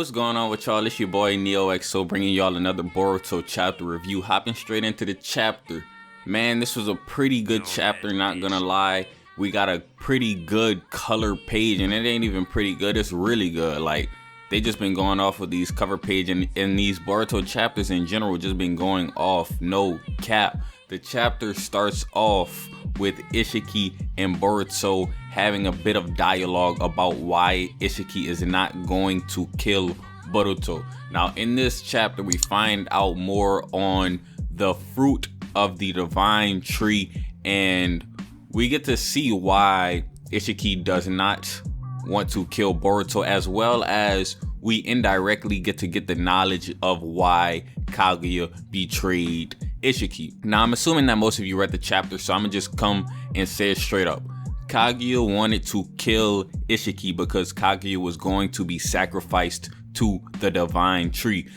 what's going on with y'all? It's your boy NeohXO bringing y'all another Boruto chapter review. Hopping straight into the chapter. Man, this was a pretty good chapter, not gonna lie. We got a pretty good color page, and it ain't even pretty good, it's really good. Like, they just been going off with these cover page, and these Boruto chapters in general just been going off, no cap. The chapter starts off with Isshiki and Boruto having a bit of dialogue about why Isshiki is not going to kill Boruto. Now, in this chapter, we find out more on the fruit of the divine tree, and we get to see why Isshiki does not want to kill Boruto, as well as we indirectly get the knowledge of why Kaguya betrayed Isshiki. Now, I'm assuming that most of you read the chapter, so I'm gonna just come and say it straight up. Kaguya wanted to kill Isshiki because Kaguya was going to be sacrificed to the divine tree.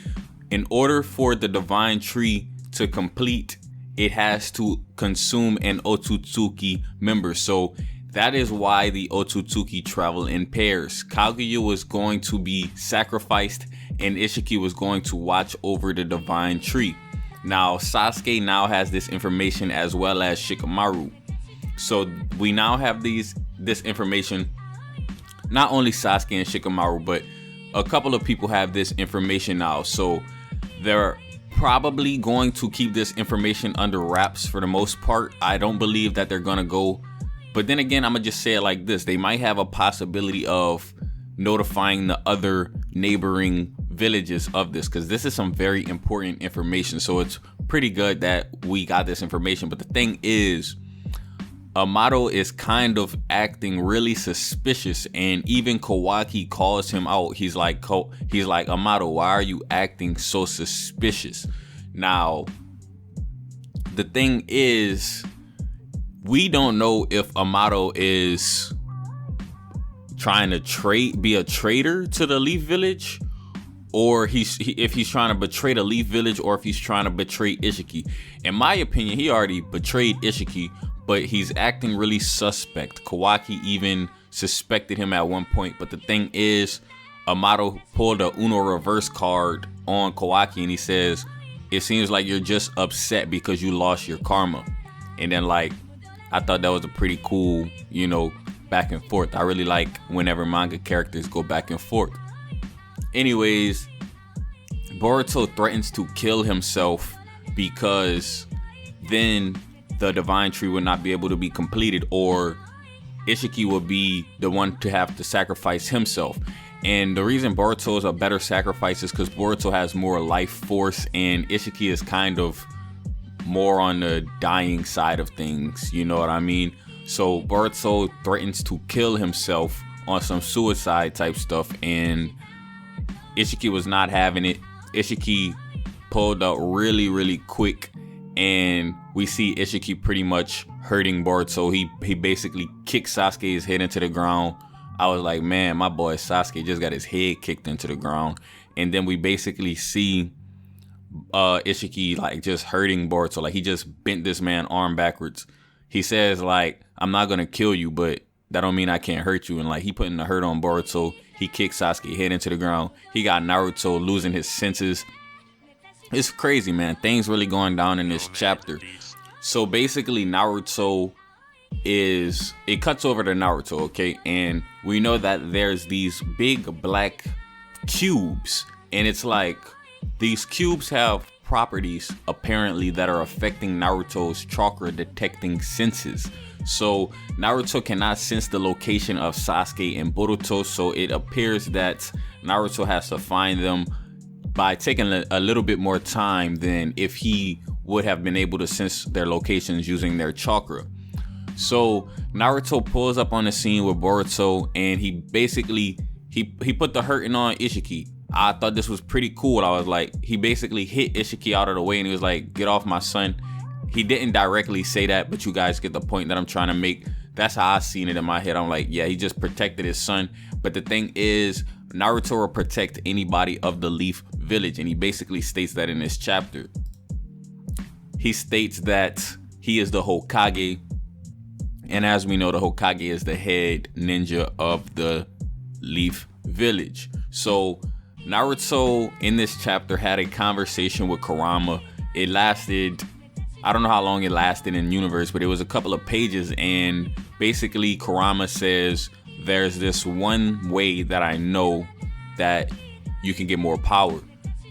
In order for the divine tree to complete, it has to consume an Otsutsuki member. So that is why the Otsutsuki travel in pairs. Kaguya was going to be sacrificed, and Isshiki was going to watch over the divine tree. Now, Sasuke now has this information, as well as Shikamaru. So we now have this information. Not only Sasuke and Shikamaru, but a couple of people have this information now. So they're probably going to keep this information under wraps for the most part. I don't believe that they're gonna go. But then again, I'm gonna just say it like this. They might have a possibility of notifying the other neighboring villages of this, because this is some very important information. So it's pretty good that we got this information. But the thing is, Amato is kind of acting really suspicious, and even Kawaki calls him out. He's like, Amato, why are you acting so suspicious? Now, the thing is, we don't know if Amato is trying to be a traitor to the Leaf Village, or if he's trying to betray the Leaf Village, or if he's trying to betray Isshiki. In my opinion, he already betrayed Isshiki, but he's acting really suspect. Kawaki even suspected him at one point. But the thing is, Amato pulled a Uno reverse card on Kawaki, and he says, it seems like you're just upset because you lost your karma. And then, like, I thought that was a pretty cool, back and forth. I really like whenever manga characters go back and forth. Anyways, Boruto threatens to kill himself because then the divine tree would not be able to be completed, or Isshiki would be the one to have to sacrifice himself. And the reason Boruto is a better sacrifice is because Boruto has more life force, and Isshiki is kind of more on the dying side of things, you know what I mean? So Boruto threatens to kill himself on some suicide type stuff, and Isshiki was not having it. Isshiki pulled up really, really quick, and we see Isshiki pretty much hurting Boruto. He basically kicked Sasuke's head into the ground. I was like, man, my boy Sasuke just got his head kicked into the ground. And then we basically see Isshiki like just hurting Boruto. Like, he just bent this man's arm backwards. He says, like, I'm not gonna kill you, but that don't mean I can't hurt you. And like, he putting the hurt on Boruto. He kicked Sasuke head into the ground. He got Naruto losing his senses. It's crazy, man. Things really going down in this chapter. So basically, Naruto it cuts over to Naruto, okay? And we know that there's these big black cubes, and it's like these cubes have properties apparently that are affecting Naruto's chakra detecting senses. So Naruto cannot sense the location of Sasuke and Boruto, so it appears that Naruto has to find them by taking a little bit more time than if he would have been able to sense their locations using their chakra. So Naruto pulls up on the scene with Boruto, and he basically he put the hurting on Isshiki. I thought this was pretty cool. I was like, he basically hit Isshiki out of the way, and he was like, get off my son. He didn't directly say that, but you guys get the point that I'm trying to make. That's how I seen it in my head. I'm like, yeah, he just protected his son. But the thing is, Naruto will protect anybody of the Leaf Village, and he basically states that in this chapter. He states that he is the Hokage, and as we know, the Hokage is the head ninja of the Leaf Village. So Naruto in this chapter had a conversation with Kurama. It lasted, I don't know how long it lasted in universe, but it was a couple of pages, and basically Kurama says, there's this one way that I know that you can get more power.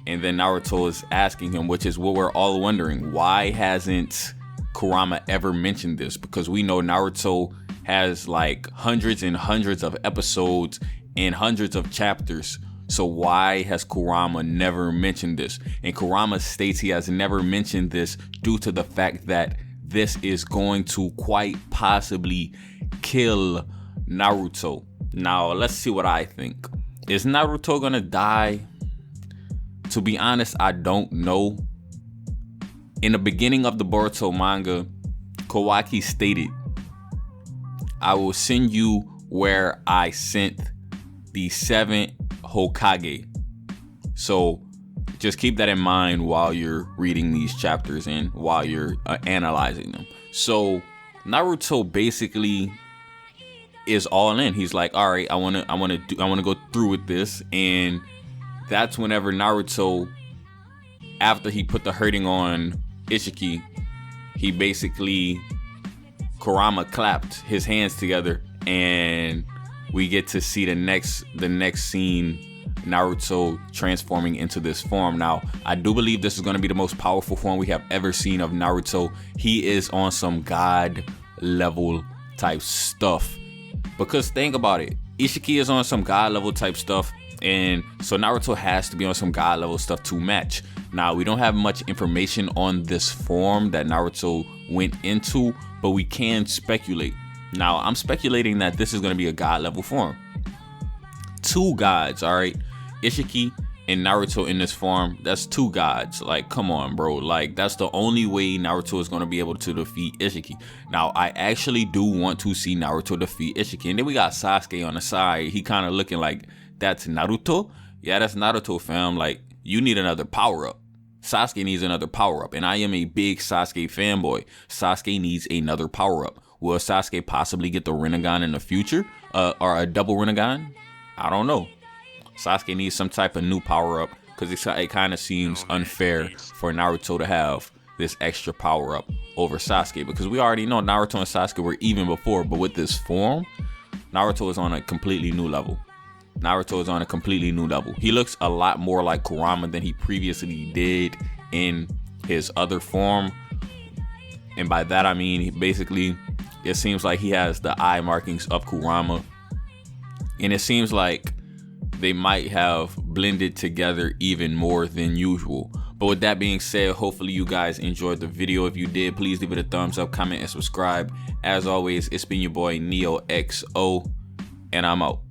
And then Naruto is asking him, which is what we're all wondering, why hasn't Kurama ever mentioned this? Because we know Naruto has like hundreds and hundreds of episodes and hundreds of chapters. So why has Kurama never mentioned this? And Kurama states he has never mentioned this due to the fact that this is going to quite possibly kill Naruto. Now, let's see what I think. Is Naruto gonna die? To be honest, I don't know. In the beginning of the Boruto manga, Kawaki stated, I will send you where I sent the 7 Hokage. So just keep that in mind while you're reading these chapters and while you're analyzing them. So Naruto basically is all in. He's like, all right, I want to go through with this. And that's whenever Naruto, after he put the hurting on Isshiki, he basically, Kurama clapped his hands together, and we get to see the next scene, Naruto transforming into this form. Now, I do believe this is going to be the most powerful form we have ever seen of Naruto. He is on some god level type stuff. Because think about it, Isshiki is on some god level type stuff, and so Naruto has to be on some god level stuff to match. Now, we don't have much information on this form that Naruto went into, but we can speculate. Now, I'm speculating that this is going to be a god level form. 2 gods, all right? Isshiki and Naruto in this form, that's 2 gods. Like, come on, bro. Like, that's the only way Naruto is going to be able to defeat Isshiki. Now, I actually do want to see Naruto defeat Isshiki. And then we got Sasuke on the side. He kind of looking like, that's Naruto? Yeah, that's Naruto, fam. Like, you need another power-up. Sasuke needs another power-up. And I am a big Sasuke fanboy. Sasuke needs another power-up. Will Sasuke possibly get the Rinnegan in the future? Or a double Rinnegan? I don't know. Sasuke needs some type of new power-up, because it kind of seems unfair for Naruto to have this extra power-up over Sasuke, because we already know Naruto and Sasuke were even before, but with this form, Naruto is on a completely new level. Naruto is on a completely new level. He looks a lot more like Kurama than he previously did in his other form. And by that I mean, basically, it seems like he has the eye markings of Kurama. And it seems like they might have blended together even more than usual. But with that being said, hopefully you guys enjoyed the video. If you did, please leave it a thumbs up, comment, and subscribe. As always, it's been your boy NeohXO, and I'm out.